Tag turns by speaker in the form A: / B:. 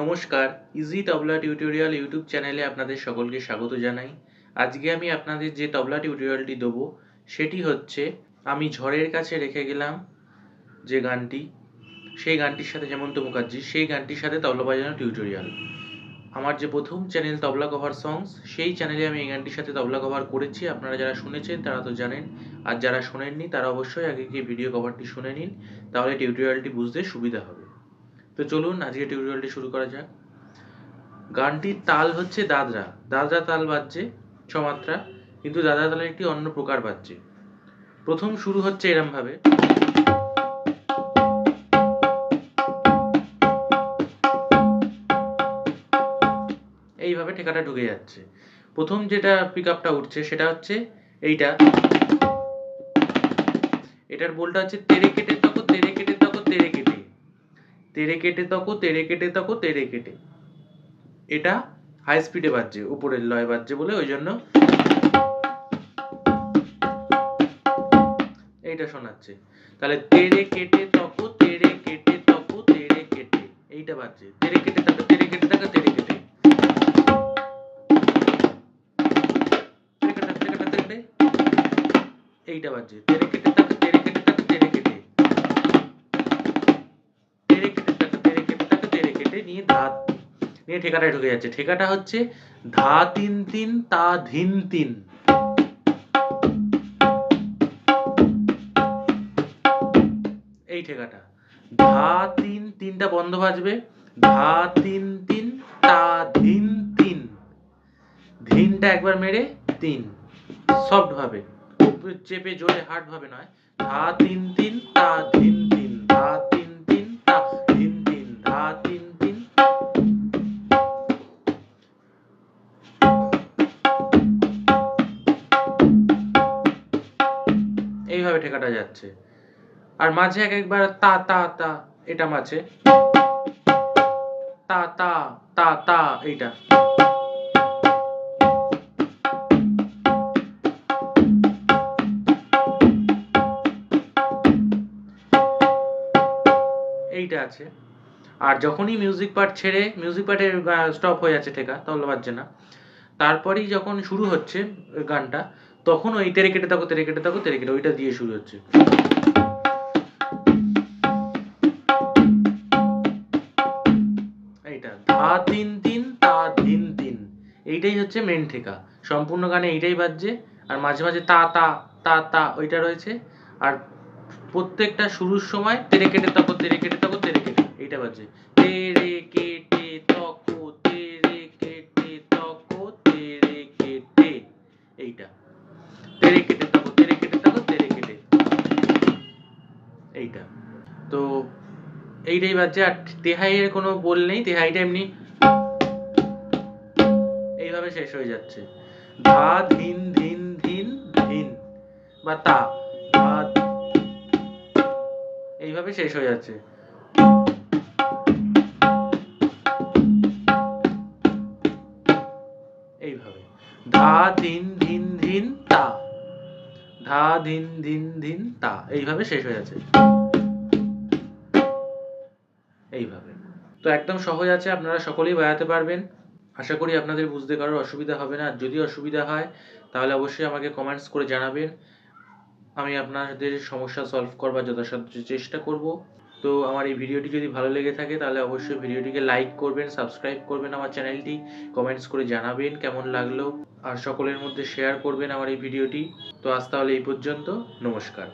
A: নমস্কার, ইজি তবলা tutorial YouTube চ্যানেলে আপনাদের সকলকে স্বাগত জানাই। আজকে আমি আপনাদের যে তবলা টিউটোরিয়ালটি দেবো সেটি হচ্ছে আমি ঝড়ের কাছে রেখে গেলাম যে গানটি, সেই গানটির সাথে হেমন্ত মুখার্জি, সেই গানটির সাথে তবলা বাজানো টিউটোরিয়াল। আমার যে প্রথম চ্যানেল তবলা কভার সংস, সেই চ্যানেলে আমি এই গানটির সাথে তবলা কভার করেছি। আপনারা যারা শুনেছেন তারা তো জানেন, আর যারা শোনেননি তারা অবশ্যই আগে গিয়ে ভিডিও কভারটি শুনে নিন, তাহলে টিউটোরিয়ালটি বুঝতে সুবিধা হবে। তো চলুন আজকে টিউটোরিয়ালটি শুরু করা যাক। গানটির তাল হচ্ছে দাদরা, দাদরা তাল বাজছে ছমাত্রা, কিন্তু দাদরা তালের একটি অন্য প্রকার বাজছে। প্রথম শুরু হচ্ছে এরম ভাবে, এইভাবে ঠেকাটা ঢুকে যাচ্ছে। প্রথম যেটা পিক আপটা উঠছে সেটা হচ্ছে এইটা, এটার বোলটা হচ্ছে তেরে কেটে তকো তেরে কেটে তকো তেরে কেটে, তেরে কেটে তকো তেরে কেটে তকো তেরে কেটে। এটা হাই স্পিডে বাজছে, উপরের লয় বাজছে বলে ওই জন্য এইটা শোনাচ্ছে। তাহলে তেরে কেটে তকো তেরে কেটে তকো তেরে কেটে, এইটা বাজছে তেরে কেটে তকো তেরে কেটে তকো তেরে কেটে, এইটা বাজছে তেরে কেটে তকো তেরে কেটে তকো তেরে কেটে, তেরে কেটে তকো তেরে কেটে তকো তেরে কেটে নিয়ে ধাত নিয়ে ঠেকাটা ঢুকে যাচ্ছে। ঠেকাটা হচ্ছে ধা তিন তিন তা ধিন তিন, এই ঠেকাটা ধা তিন, তিনটা বন্ধ বাজবে, ধা তিন তিন তা ধিন তিন, ধিনটা একবার মেরে তিন, সফট ভাবে, খুব চেপে জোরে হার্ড ভাবে নয়। ধা তিন তিন তা ধিন তিন, ধা তিন তিন তা ধিন তিন, ধা তিন তিন। এইভাবে ঠেকাটা যাচ্ছে। আর মাঝে এক একবার তা তা তা, এটা মাঝে তা তা তা তা, এইটা এইটা আছে। আর যখনই মিউজিক পার্ট ছেড়ে, মিউজিক পার্টের স্টপ হয়ে যাচ্ছে ঠেকা, তবলা বাজছে না, তারপরেই যখন শুরু হচ্ছে গানটা, তখন ওই তেরে কেটে থাকো তেরে কেটে থাকো তেরে কেটে, ওইটা দিয়ে শুরু হচ্ছে। এইটা ধা তিন তিন তা ধিন তিন, এইটাই হচ্ছে মেন ঠেকা। সম্পূর্ণ গানে এইটাই বাজছে। আর মাঝে মাঝে তা তা তা তা ওইটা রয়েছে। আর প্রত্যেকটা শুরুর সময় তেরে কেটে থাকো তেরে কেটে থাকো তেরে কেটে, এইটা বাজছে তেরে কেটে তকো তেরে কেটে তকো তেরে কেটে, এইটা তেরে কেটে তকো তেরে কেটে তকো তেরে কেটে, এইটা। তো এইটাই বাজছে। আর তেহাইয়ের কোনো বোল নেই, তেহাইটা এমনি এইভাবে শেষ হয়ে যাচ্ছে, ধা ধিন ধিন ধিন ধিন বা তা, ধা এইভাবে শেষ হয়ে যাচ্ছে। এইভাবে ধা ধিন ধিন ধিন তা, ধা ধিন ধিন ধিন তা, এইভাবে শেষ হয়ে যাচ্ছে এইভাবে। তো একদম সহজ আছে, আপনারা সকলেই বাজাতে পারবেন। আশা করি আপনাদের বুঝতে কারোর অসুবিধা হবে না। আর যদি অসুবিধা হয় তাহলে অবশ্যই আমাকে কমেন্টস করে জানাবেন, আমি আপনাদের সমস্যা সলভ করবার যথাসাধ্য চেষ্টা করব। তো আমার এই ভিডিওটি যদি ভালো লেগে থাকে তাহলে অবশ্যই ভিডিওটিকে লাইক করবেন, সাবস্ক্রাইব করবেন আমার চ্যানেলটি, কমেন্টস করে জানাবেন কেমন লাগলো, আর সকলের মধ্যে শেয়ার করবেন আমার এই ভিডিওটি। তো আজ তাহলে এই পর্যন্ত, নমস্কার।